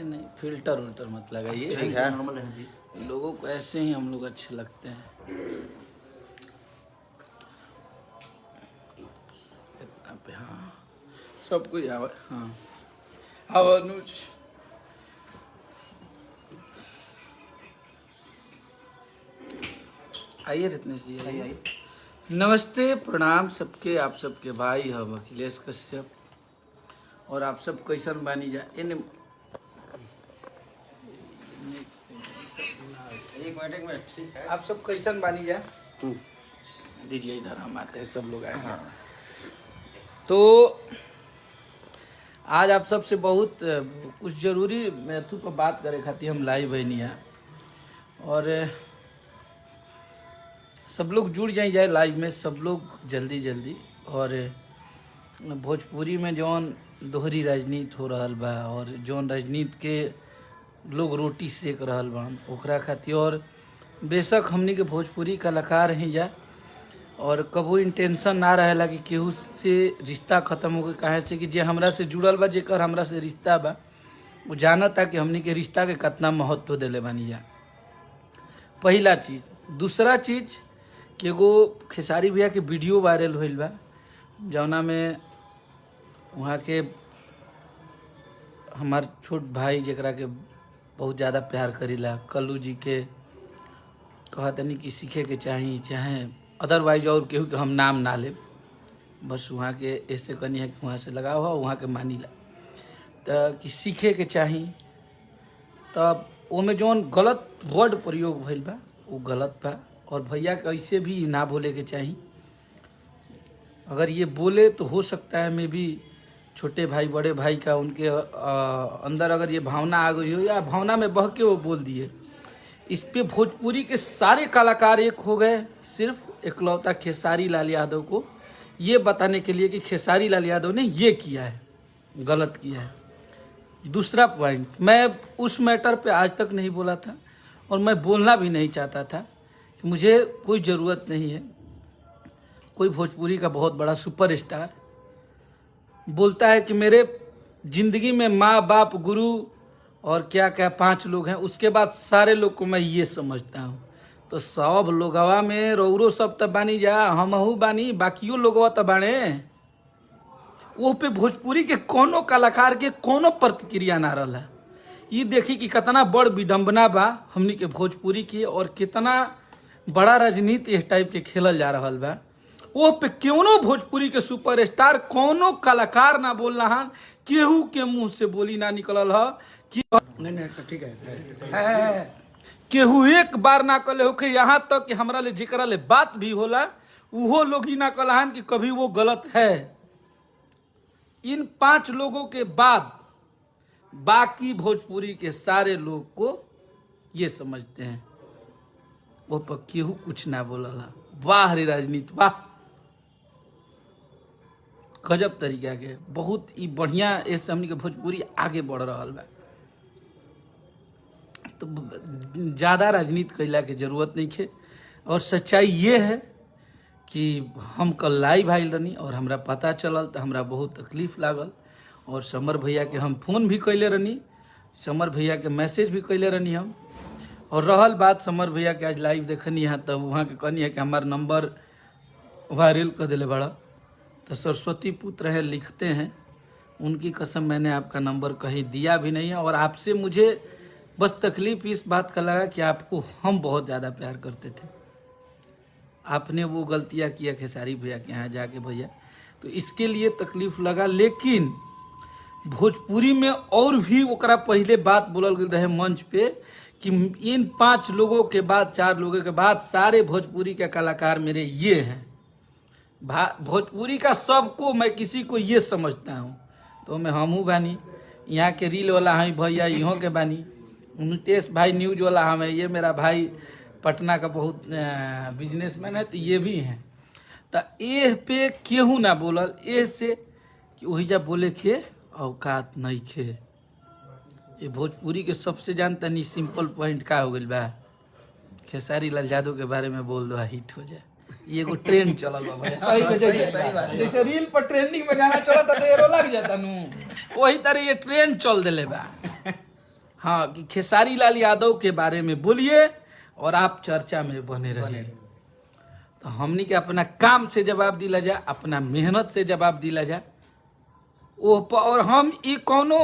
नहीं फिल्टर उल्टर मत लगाइए, ठीक है। लोगों को ऐसे ही हम लोग अच्छे लगते हैं। इतना पे हाँ सब कुछ आवा हाँ आवा अनुज आइए रितनेश जी आइए। नमस्ते प्रणाम सबके, आप सबके भाई हम अखिलेश कश्यप और आप सब कैसन बानी जा इन एक मिनट ठीक है। आप सब कैसन बानी जा दीजिए इधर हम आते हैं सब लोग आए। हाँ। तो आज आप सबसे बहुत कुछ जरूरी मैथू पर बात करे खातिर हम लाइव है नहीं है और सब लोग जुड़ जाए लाइव में सब लोग जल्दी जल्दी। और भोजपुरी में जौन दोहरी राजनीति हो रहा बा और जौन राजनीति के लोग रोटी सेक रहा बन ओकरा खातिर और बेशक हमनी के भोजपुरी कलाकार हैं जा और कबो इंटेंशन ना रहेला कि केहू से रिश्ता खत्म हो गए। काहे से कि जे हमरा से जुड़ल बा जेकर हमरा से रिश्ता बा वो जानता कि हमनी के रिश्ता के कितना महत्व देले बानी जा। पहला चीज़। दूसरा चीज़ कि एगो खेसारी भैया के वीडियो वायरल होइल बा जौना में वहाँ के हमार छोट भाई जकरा के बहुत ज़्यादा प्यार करीला कल्लू जी के कहते नहीं कि सीखे के चाहिए चाहे अदरवाइज और केहू के हम नाम ना ले, बस वहाँ के ऐसे कनी है कि वहाँ से लगाओ हो वहाँ के मानी ला तो कि सीखे के चाहिए। तब ओमे जौन गलत वर्ड प्रयोग भइल बा वो गलत बा और भैया के ऐसे भी ना बोले के चाहिए। अगर ये बोले तो हो सकता है मैं भी छोटे भाई बड़े भाई का उनके अंदर अगर ये भावना आ गई हो या भावना में बह के वो बोल दिए। इस पे भोजपुरी के सारे कलाकार एक हो गए सिर्फ इकलौता खेसारी लाल यादव को ये बताने के लिए कि खेसारी लाल यादव ने ये किया है, गलत किया है। दूसरा पॉइंट, मैं उस मैटर पे आज तक नहीं बोला था और मैं बोलना भी नहीं चाहता था कि मुझे कोई ज़रूरत नहीं है। कोई भोजपुरी का बहुत बड़ा सुपरस्टार बोलता है कि मेरे ज़िंदगी में माँ बाप गुरु और क्या क्या 5 लोग हैं, उसके बाद सारे लोग को मैं ये समझता हूँ। तो सब लोगवा में रौरो सब तब बानी जा हमहू बानी बाकियों लोगवा तब बाने। वो पे भोजपुरी के कोनो कलाकार के कोनो प्रतिक्रिया ना रहा। ये देखी कि कितना बड़ विडम्बना बा हमनी के भोजपुरी की और कितना बड़ा राजनीति इस टाइप के खेलल जा रहा बा। वो पे क्यों भोजपुरी के सुपरस्टार कोनो कलाकार ना बोल रहा, केहू के मुंह से बोली ना निकलल है कि नहीं ठीक है केहू एक बार ना कले हो कि यहाँ तक कि हमरा ले जेकरा ले बात भी होला वो लोग ही ना कहलाहन कि कभी वो गलत है। इन 5 लोगों के बाद बाकी भोजपुरी के सारे लोग को ये समझते हैं। वो पर केहू कुछ ना बोलला। वाह रे राजनीति वाह, गजब तरीका के बहुत ही बढ़िया ऐसे हमनी के भोजपुरी आगे बढ़ रहा बा। तो ज़्यादा राजनीति कैला के जरूरत नहीं है। और सच्चाई ये है कि हम कल लाइव आइल रही और हमरा पता चलल तो हमरा बहुत तकलीफ लागल और समर भैया के हम फोन भी कैले रही, समर भैया के मैसेज भी कैले रही हम। और रहल बात समर भैया के आज लाइव देखनी है तब वहाँ के कहनी है कि हमार नंबर वायरल कर दिले बड़ा। तो सरस्वती पुत्र है लिखते हैं, उनकी कसम मैंने आपका नंबर कहीं दिया भी नहीं है। और आपसे मुझे बस तकलीफ इस बात का लगा कि आपको हम बहुत ज़्यादा प्यार करते थे। आपने वो गलतियाँ किया खेसारी भैया के यहाँ जाके भैया, तो इसके लिए तकलीफ लगा। लेकिन भोजपुरी में और भी ओकरा पहले बात बोलल गई रहे मंच पे कि इन 5 लोगों के बाद 4 लोगों के बाद सारे भोजपुरी के कलाकार मेरे ये हैं। भोजपुरी का सबको मैं किसी को ये समझता हूँ तो मैं हमहू बानी, यहाँ के रील वाला हैं भैया इहों के बानी, नितेश भाई न्यूज वाला हमें, ये मेरा भाई पटना का बहुत बिजनेसमैन है तो ये भी हैं। तो ए पे केहू ना बोलल ए से कि वही जा बोले के औकात नहीं खे। ये भोजपुरी के सबसे जानता नहीं सिंपल पॉइंट का हो गई बा, खेसारी लाल यादव के बारे में बोल दो हिट हो जाए। ये एगो ट्रेंड चलल बा भैया, सही में जैसे रील पर ट्रेंडिंग में गाना चलता तो एरो लग जाता नू, वही तरह ये ट्रेंड चल दिले बा। हाँ कि खेसारी लाल यादव के बारे में बोलिए और आप चर्चा में बने रहिए। तो हमनी के अपना काम से जवाब दिला जाए, अपना मेहनत से जवाब दिला जाए और हम ये कोनो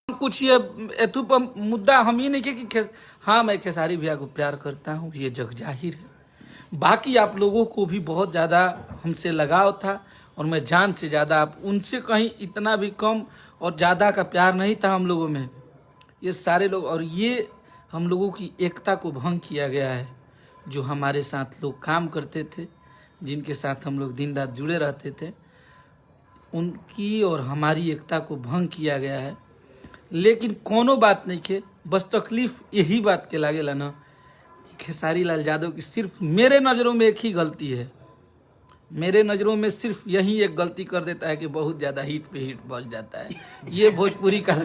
कुछ ये एथु पर मुद्दा हम ये नहीं कि हाँ मैं खेसारी भैया को प्यार करता हूँ, ये जग जाहिर है। बाकी आप लोगों को भी बहुत ज़्यादा हमसे लगाव था और मैं जान से ज़्यादा आप उनसे कहीं इतना भी कम और ज़्यादा का प्यार नहीं था हम लोगों में। ये सारे लोग और ये हम लोगों की एकता को भंग किया गया है। जो हमारे साथ लोग काम करते थे, जिनके साथ हम लोग दिन रात जुड़े रहते थे, उनकी और हमारी एकता को भंग किया गया है। लेकिन कोनो बात नहीं के, बस तकलीफ यही बात के लागेला ना कि खेसारी लाल यादव की सिर्फ मेरे नज़रों में एक ही गलती है। मेरे नज़रों में सिर्फ यही एक गलती कर देता है कि बहुत ज़्यादा हिट पे हिट बच जाता है। ये भोजपुरी का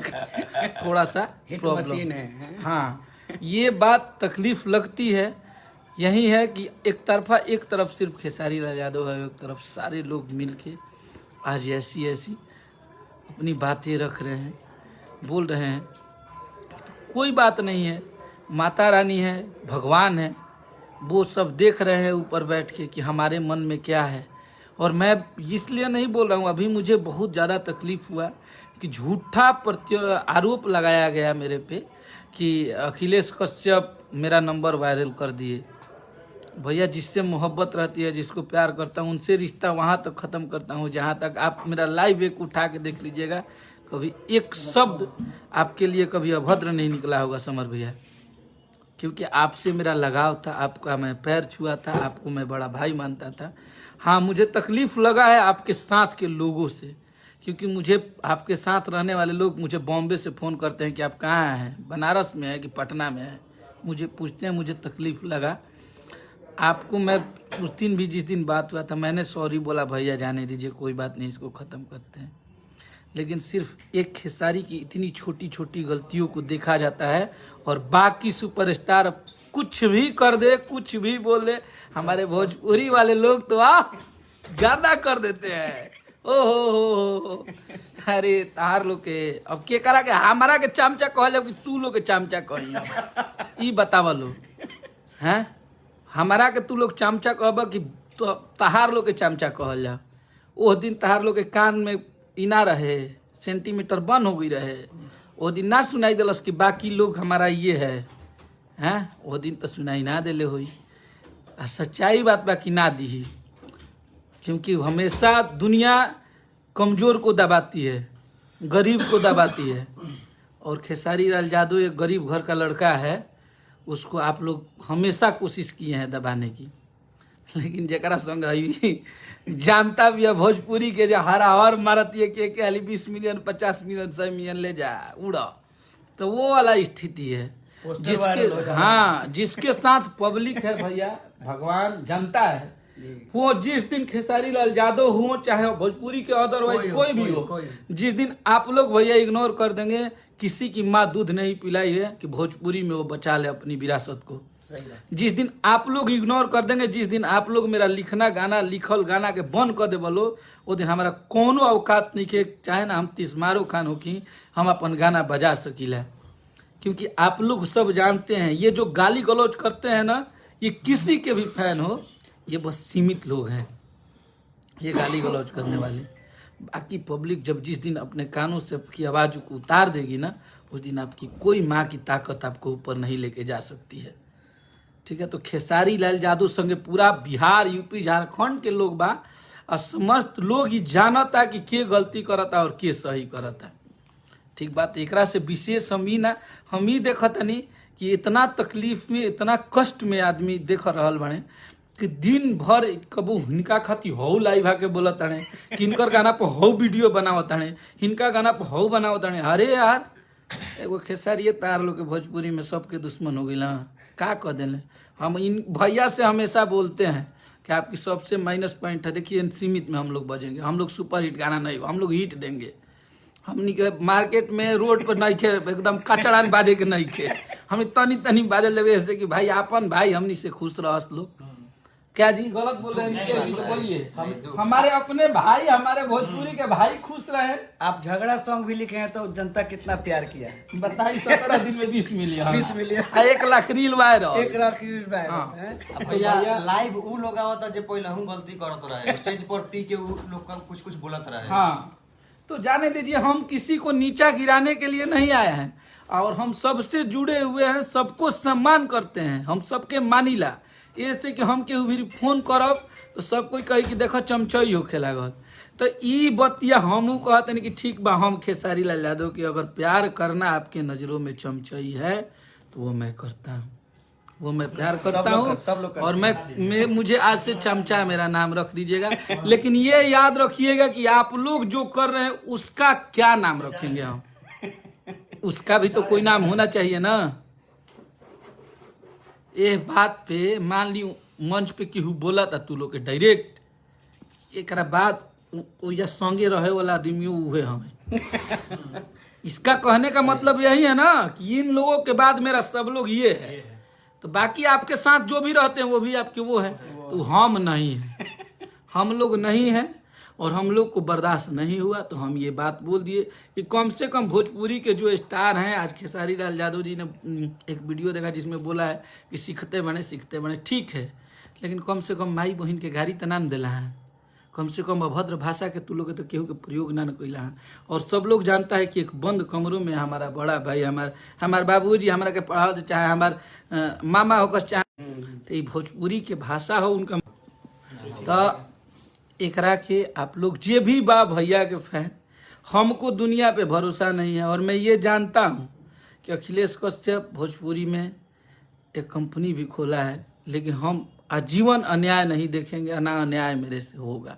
थोड़ा सा प्रॉब्लम है। हाँ, ये बात तकलीफ लगती है। यही है कि एक तरफ सिर्फ खेसारी लाल यादव है, एक तरफ सारे लोग मिलके आज ऐसी अपनी बातें रख रहे हैं, बोल रहे हैं। तो कोई बात नहीं है, माता रानी है, भगवान है, वो सब देख रहे हैं ऊपर बैठ के कि हमारे मन में क्या है। और मैं इसलिए नहीं बोल रहा हूँ, अभी मुझे बहुत ज़्यादा तकलीफ हुआ कि झूठा आरोप लगाया गया मेरे पे कि अखिलेश कश्यप मेरा नंबर वायरल कर दिए। भैया, जिससे मोहब्बत रहती है, जिसको प्यार करता हूँ, उनसे रिश्ता वहाँ तक ख़त्म करता हूँ जहाँ तक आप मेरा लाइव एक उठा के देख लीजिएगा, कभी एक शब्द आपके लिए कभी अभद्र नहीं निकला होगा समर भैया। क्योंकि आपसे मेरा लगाव था, आपका मैं पैर छुआ था, आपको मैं बड़ा भाई मानता था। हाँ, मुझे तकलीफ़ लगा है आपके साथ के लोगों से, क्योंकि मुझे आपके साथ रहने वाले लोग मुझे बॉम्बे से फ़ोन करते हैं कि आप कहाँ हैं, बनारस में है कि पटना में है, मुझे पूछते हैं। मुझे तकलीफ़ लगा। आपको मैं उस दिन भी जिस दिन बात हुआ था, मैंने सॉरी बोला, भैया जाने दीजिए, कोई बात नहीं, इसको ख़त्म करते हैं। लेकिन सिर्फ एक खेसारी की इतनी छोटी छोटी गलतियों को देखा जाता है और बाकी सुपरस्टार कुछ भी कर दे, कुछ भी बोल दे, हमारे भोजपुरी वाले लोग तो ज्यादा कर देते हैं। ओहो, अरे तार लोग के अब के करा के हमारा के चमचा कहले कि तू लोग के चमचा कही, ई बतावा लो हैं। हमारा के तू लोग चमचा कहब कि तो तहार लोग के चमचा कहल जा। ओह दिन तहार लोग के कान में इना रहे, सेंटीमीटर बंद हो गई रहे, वो दिन ना सुनाई दिलस कि बाकी लोग हमारा ये है हैं। वो दिन तो सुनाई ना दिले हुई। सच्चाई बात बाकी ना दी, क्योंकि हमेशा दुनिया कमज़ोर को दबाती है, गरीब को दबाती है। और खेसारी लाल यादव एक गरीब घर का लड़का है, उसको आप लोग हमेशा कोशिश किए हैं दबाने की। लेकिन जरा संग जानता भी है भोजपुरी के जो हरा और मारती है कि 20 मिलियन 50 मिलियन 100 मिलियन ले जा उड़ा, तो वो वाला स्थिति है जिसके जिसके साथ पब्लिक है भैया, भगवान जनता है। वो जिस दिन खेसारी लाल यादव हो, चाहे भोजपुरी के अदरवाइज कोई भी हो, जिस दिन आप लोग भैया इग्नोर कर देंगे, किसी की माँ दूध नहीं पिलाई है कि भोजपुरी में वो बचा ले अपनी विरासत को। जिस दिन आप लोग इग्नोर कर देंगे, जिस दिन आप लोग मेरा लिखना गाना लिखल गाना के बंद कर दे बोलो, वो दिन हमारा कोनो औकात नहीं के, चाहे ना हम तिस्मारो खान हो कि हम अपन गाना बजा सकीला। क्योंकि आप लोग सब जानते हैं, ये जो गाली गलौज करते हैं ना, ये किसी के भी फैन हो, ये बस सीमित लोग हैं ये गाली गलौज करने वाले। बाकी पब्लिक जब जिस दिन अपने कानों से आपकी आवाज़ को उतार देगी ना, उस दिन आपकी कोई माँ की ताकत आपको ऊपर नहीं लेके जा सकती है। ठीक है, तो खेसारी लाल यादव संगे पूरा बिहार, यूपी, झारखंड के लोग बा और समस्त लोग ही जानता कि के गलती करता और के सही करता। ठीक बात, एकरा से विशेष हम ही देखतनी कि इतना तकलीफ में, इतना कष्ट में आदमी देख रहल बने कि दिन भर कबू हिनका खाती हौ लाइव आके बोलत हने, किनकर गाना पर हौ वीडियो बनावत हने, हिनका गाना पर हौ बनावत हने। अरे यार, एगो खेसारिये तार लोग के भोजपुरी में सबके दुश्मन हो गई का कह दिले। हम इन भैया से हमेशा बोलते हैं कि आपकी सबसे माइनस पॉइंट है, देखिए सीमित में हम लोग बजेंगे, हम लोग सुपर हिट गाना नहीं, हम लोग हिट देंगे। हमनी के मार्केट में रोड पर नहीं खे, एकदम कचड़ान बाजे के नहीं खे, हम तनी तनी बाजे लेवे ऐसे कि भाई अपन भाई हमनी से खुश रहस लोग। क्या जी गलत बोल रहे हैं? निखिल जी तो बोलिए। हमारे अपने भाई, हमारे भोजपुरी के भाई खुश रहे। आप झगड़ा सॉन्ग भी लिखे हैं तो जनता कितना प्यार किया। बताइए 17 दिन में 20 million 20 million 1 lakh reel viral. 1 lakh हाँ। भैया लाइव उ लोग आवता जे पहले हम गलती करत रहे, स्टेज पर पी के उ लोग का कुछ कुछ बोलत रहे। हाँ, तो जाने दीजिए, हम किसी को नीचा गिराने के लिए नहीं आए हैं और हम सबसे जुड़े हुए हैं, सबको सम्मान करते हैं, हम सबके मानिला। ऐसे कि हम केहू भी फोन करब तो सब कोई कही कि देखो चमचई होखे लागल। तो ई बतिया हमू कहते हैं कि ठीक बा, हम खेसारी लाल यादव की अगर प्यार करना आपके नजरों में चमचई है तो वो मैं करता हूँ, वो मैं प्यार करता हूँ। सब लोग और मैं मुझे आज से चमचा मेरा नाम रख दीजिएगा। लेकिन ये याद रखिएगा कि आप लोग जो कर रहे हैं उसका क्या नाम रखेंगे हम, उसका भी तो कोई नाम होना चाहिए ना। ये बात पे मान ली मंच पे केहू बोला था तू लोग के डायरेक्ट, एक बात या संगे रहे वाला आदमी हुए हमें। इसका कहने का मतलब यही है ना कि इन लोगों के बाद मेरा सब लोग ये है, तो बाकी आपके साथ जो भी रहते हैं वो भी आपके वो है, तो हम नहीं है, हम लोग नहीं है और हम लोग को बर्दाश्त नहीं हुआ। तो हम ये बात बोल दिए कि कम से कम भोजपुरी के जो स्टार हैं, आज खेसारी लाल यादव जी ने एक वीडियो देखा जिसमें बोला है कि सीखते बने, ठीक है, लेकिन कम से कम माई बहन के गाड़ी तना न दिला है, कम से कम अभद्र भाषा के तू लोग तो केहू के प्रयोग ना कैला है। और सब लोग जानता है कि एक बंद कमरों में हमारा बड़ा भाई, हमारे बाबूजी हमारा के पढ़ा चाहे हमार मामा होकर चाहे, तो ये भोजपुरी के भाषा हो उनका। तो एकरा के आप लोग जे भी बा भैया के फैन, हमको दुनिया पे भरोसा नहीं है और मैं ये जानता हूँ कि अखिलेश कश्यप भोजपुरी में एक कंपनी भी खोला है, लेकिन हम आजीवन अन्याय नहीं देखेंगे, ना अन्याय मेरे से होगा,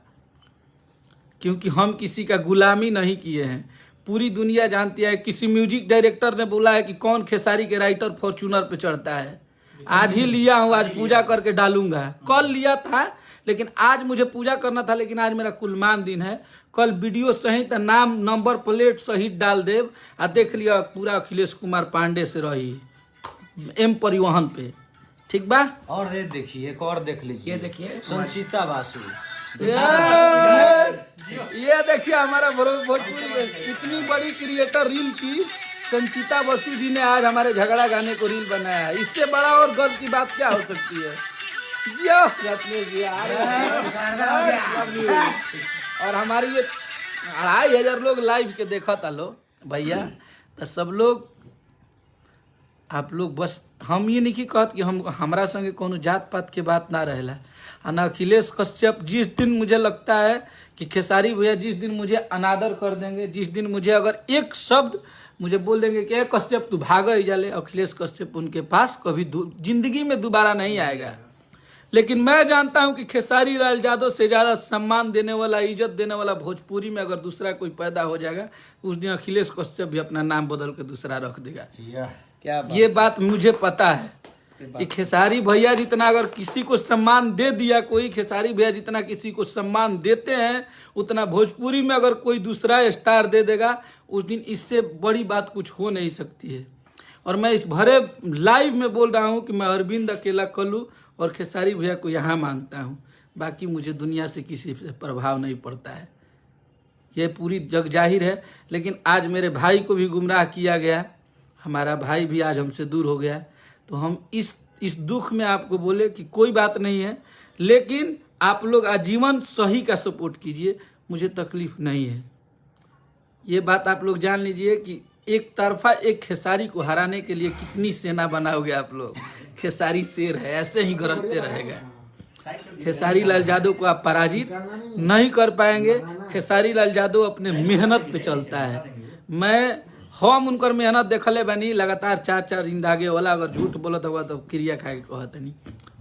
क्योंकि हम किसी का गुलामी नहीं किए हैं। पूरी दुनिया जानती है, किसी म्यूजिक डायरेक्टर ने बोला है कि कौन खेसारी के राइटर फॉर्च्यूनर पे चढ़ता है, आज ही लिया हूँ, आज पूजा करके डालूंगा। कल लिया था लेकिन आज मुझे पूजा करना था, लेकिन आज मेरा कुलमान दिन है, कल वीडियो सहित नाम नंबर प्लेट सहित डाल देव आ देख लिया पूरा अखिलेश कुमार पांडे से रही एम परिवहन पे, ठीक बा। और ये देखिए, एक और देख लीजिए, ये देखिए संचिता बासु, ये देखिए हमारा भोजपुरी में इतनी बड़ी क्रिएटर रील की संचिता बसु जी ने आज हमारे झगड़ा गाने को रील बनाया है। इससे बड़ा और गर्व की बात क्या हो सकती है। और हमारी ये 2500 लोग लाइव के देखा था लो भैया, तो सब लोग आप लोग बस हम ये नहीं कहत कि हम हमारा संगे कोनो जात पात के बात ना रहेला। ना अखिलेश कश्यप, जिस दिन मुझे लगता है कि खेसारी भैया जिस दिन मुझे अनादर कर देंगे, जिस दिन मुझे अगर एक शब्द मुझे बोल देंगे कि कश्यप तू भागा ही जाले, अखिलेश कश्यप उनके पास कभी जिंदगी में दोबारा नहीं आएगा। लेकिन मैं जानता हूं कि खेसारी लाल यादव से ज्यादा सम्मान देने वाला, इज्जत देने वाला भोजपुरी में अगर दूसरा कोई पैदा हो जाएगा, उस दिन अखिलेश कश्यप भी अपना नाम बदल के दूसरा रख देगा। क्या ये बात मुझे पता है कि खेसारी भैया जितना अगर किसी को सम्मान दे दिया कोई, खेसारी भैया जितना किसी को सम्मान देते हैं, उतना भोजपुरी में अगर कोई दूसरा स्टार दे देगा, उस दिन इससे बड़ी बात कुछ हो नहीं सकती है। और मैं इस भरे लाइव में बोल रहा हूं कि मैं अरविंद अकेला कल्लू और खेसारी भैया को यहाँ मानता हूँ, बाकी मुझे दुनिया से किसी से प्रभाव नहीं पड़ता है, ये पूरी जग जाहिर है। लेकिन आज मेरे भाई को भी गुमराह किया गया, हमारा भाई भी आज हमसे दूर हो गया, तो हम इस दुख में आपको बोले कि कोई बात नहीं है, लेकिन आप लोग आजीवन सही का सपोर्ट कीजिए, मुझे तकलीफ नहीं है। ये बात आप लोग जान लीजिए कि एक तरफा एक खेसारी को हराने के लिए कितनी सेना बनाओगे आप लोग। खेसारी शेर है, ऐसे ही गरजते रहेगा। खेसारी लाल यादव को आप पराजित नहीं कर पाएंगे। खेसारी लाल यादव अपने मेहनत पे चलता है। हम उनकर मेहनत देखले बनी, लगातार 4-4 दिन दागे वाला, अगर झूठ बोलत होगा तो क्रिया खा के कहते नहीं,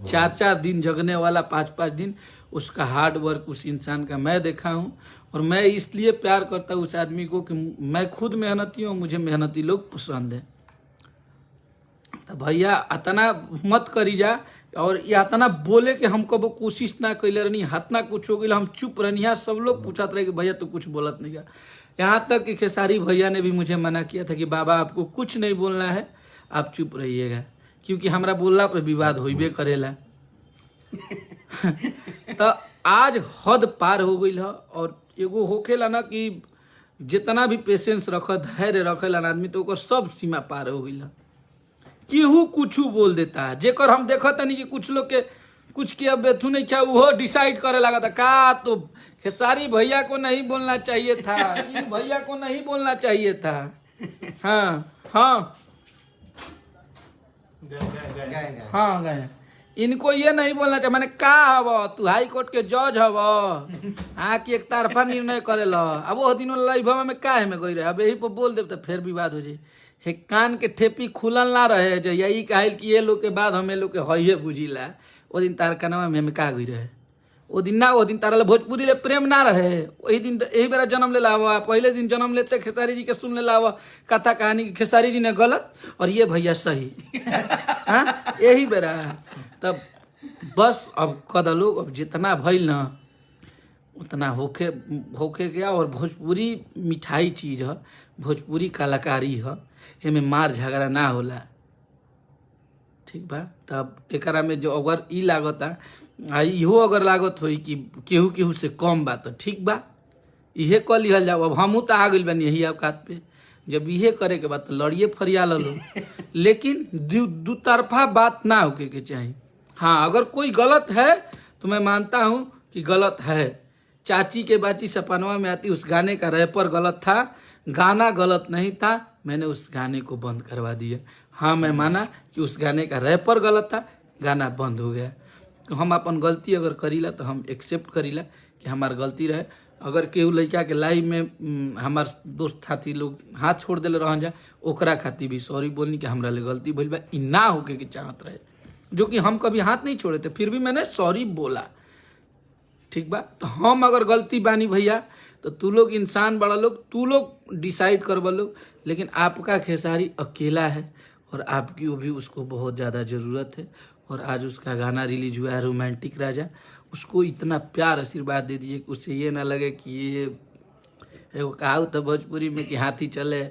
4-4 दिन जगने वाला, 5-5 दिन, उसका हार्ड वर्क उस इंसान का मैं देखा हूँ। और मैं इसलिए प्यार करता हूँ उस आदमी को कि मैं खुद मेहनती हूँ, मुझे मेहनती लोग पसंद है। तो भैया अतना मत करी जा, और ये अतना बोले कि हम कबो कोशिश ना कैले रहनी, हाथ ना कुछ हो गई हम चुप रहनी। सब लोग पूछत रहे कि भैया तो कुछ बोलत नहीं का। यहाँ तक कि खेसारी भैया ने भी मुझे मना किया था कि बाबा आपको कुछ नहीं बोलना है, आप चुप रहिएगा, क्योंकि हमारा बोलला पे विवाद होइबे करेला। तो आज हद पार हो गई है। और एगो होखेला ना कि जितना भी पेशेंस रख धैर्य रखेला ना आदमी, तो ओकर सब सीमा पार हो गई है। केहू कुछ बोल देता है, जेकर हम देखा तनी कि कुछ लोग के कुछ किया बेथू नहीं था, वो डिसाइड करे लगा था का तो खेसारी भैया को नहीं बोलना चाहिए था, इन भैया को नहीं बोलना चाहिए था। हाँ हाँ हाँ गए, इनको ये नहीं बोलना चाहिए। मैंने का हव तू हाई कोर्ट के जज हव, कि एक तरफा निर्णय करे ला। अब वो दिन लाइव में का है में गई रहे, अब यही पर बोल दे तो फिर विवाद हो जाए। हे कान के ठेपी खुलल ना रहे जो यही कहल कि ये लोग के बाद हमें लोग के हइये बुझिला। वो दिन तार कनवा में हमें का गई रहे, वो दिन ना, वो दिन तारा भोजपुरी ले प्रेम ना रहे। वही दिन यही बेरा जन्म ले लावा, पहले दिन जन्म लेते खेसारी जी के सुन ले लावा कथा कहानी कि खेसारी जी ने गलत और ये भैया सही। हाँ यही बेरा तब बस अब कदा लोग अब जितना भइल ना उतना होके गया। और भोजपुरी मिठाई चीज है, भोजपुरी कलाकारी है, एमे मार झगड़ा ना होला। ठीक बा, तब एकरा में जो अगर ई लागता इहो अगर लागत होई कि केहू केहू से कम बा तो ठीक बा, इहे क लिहल जाओ। अब हमहू तो आ गइल बानी यही औकात पे, जब इहे करे के बात तो लड़िए फरिया लो। लेकिन दू तरफा बात ना होके के चाहिए। हाँ अगर कोई गलत है तो मैं मानता हूँ कि गलत है। चाची के बाची सपनवा में आती उस गाने का रैपर गलत था, गाना गलत नहीं था, मैंने उस गाने को बंद करवा दिया। हाँ मैं माना कि उस गाने का रैपर गलत था, गाना बंद हो गया। तो हम अपन गलती अगर करीला तो हम एक्सेप्ट करीला कि हमार गलती रहे। अगर केहू लड़का के लाइव में हमार दोस्त साथी लोग हाथ छोड़ दिले रहन जा, ओकरा खातिर भी सॉरी बोलनी कि हमरा ले गलती भइल बा, इ ना होके के चाहत रहे, जो कि हम कभी हाथ नहीं छोड़े थे, फिर भी मैंने सॉरी बोला। ठीक बा, तो हम अगर गलती बानी भैया तो तू लोग इंसान बड़ा लोग, तू लोग डिसाइड करवा लोग। लेकिन आपका खेसारी अकेला है और आपकी वो भी उसको बहुत ज़्यादा ज़रूरत है। और आज उसका गाना रिलीज हुआ है रोमांटिक राजा, उसको इतना प्यार आशीर्वाद दे दीजिए कि उससे ये ना लगे कि ये एगो कहाऊ तो भोजपुरी में कि हाथी चले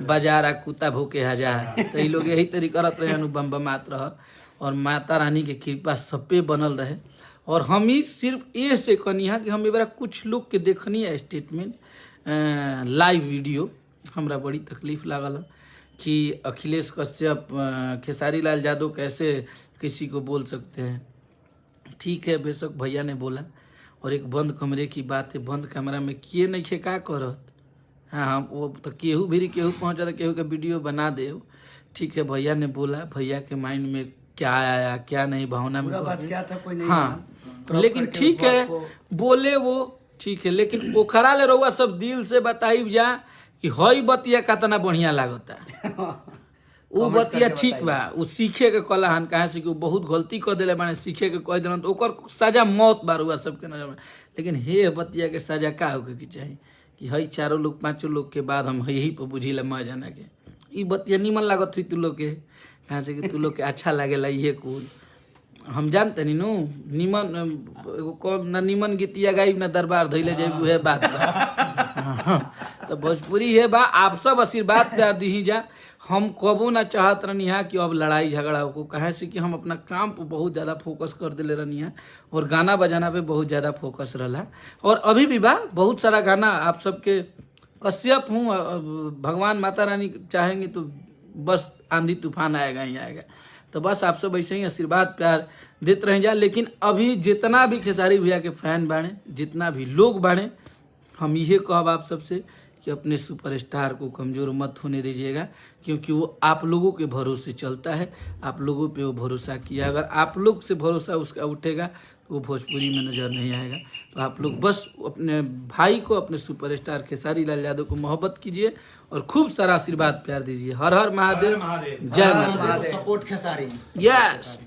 बाजार आ कुत्ता भूखे हजार। तो ये लोग यही तरीका करत रहे, अनुबम बमात रह। और माता रानी के कृपा सब पे बनल रहे। और हम ही सिर्फ ये से कनी है कि हम एक बार कुछ लोग के देखनी है स्टेटमेंट लाइव वीडियो, हमरा बड़ी तकलीफ लागल कि अखिलेश कश्यप खेसारी लाल यादव कैसे किसी को बोल सकते हैं। ठीक है बेशक भैया ने बोला, और एक बंद कमरे की बात है, बंद कमरा में किए नहीं खे का करत। हाँ वो तो केहू भी केहू पहुँचा तो केहू के वीडियो बना दे। ठीक है भैया ने बोला, भैया के माइंड में क्या आया क्या नहीं, भावना में बात क्या था कोई नहीं। हाँ लेकिन ठीक है बोले वो ठीक है, लेकिन ओखरा ले रहुआ सब दिल से बताई जा कि हई बतिया कितना बढ़िया लागता। वो बतिया ठीक बा, वो सीखे के कला हन, कहे से कि वो बहुत गलती कर दिले बाने, सीखे के कह दिलन तो ओकर सजा मौत बार हुआ सबके नजर में। लेकिन हे बतिया के सजा का होके के चाहिए कि हई चारों लोग पांचों लोग के बाद हम यही पर बुझिला मैं जाना के ई बतिया निमन लागत हुई तू लोग के, कहे से कि तू लोग के अच्छा लागेला ये कुल। हम जानते नहीं नो निमन एगो कौन ना निमन गीतिया गाई ना दरबार धैले जाए उहे बात बा। तो भोजपुरी है बा, आप सब आशीर्वाद प्यार दी जा। हम कबो ना चाहत रहनी है कि अब लड़ाई झगड़ा हो, कहे से कि हम अपना काम पर बहुत ज़्यादा फोकस कर दिले रहनी है और गाना बजाना पे बहुत ज़्यादा फोकस रहा। और अभी भी बा बहुत सारा गाना आप सबके कश्यप हूँ, भगवान माता रानी चाहेंगे तो बस आंधी तूफान आएगा ही आएगा। तो बस आप सब ऐसे ही आशीर्वाद प्यार देते रह जा। लेकिन अभी जितना भी खेसारी भैया के फैन बाड़े, जितना भी लोग बाड़े, हम ये कहब आप सबसे कि अपने सुपरस्टार को कमज़ोर मत होने दीजिएगा, क्योंकि वो आप लोगों के भरोसे चलता है। आप लोगों पे वो भरोसा किया, अगर आप लोग से भरोसा उसका उठेगा तो वो भोजपुरी में नज़र नहीं आएगा। तो आप लोग बस अपने भाई को, अपने सुपरस्टार खेसारी लाल यादव को मोहब्बत कीजिए और खूब सारा आशीर्वाद प्यार दीजिए। हर हर महादेव, जय महादेव, सपोर्ट खेसारी। यस।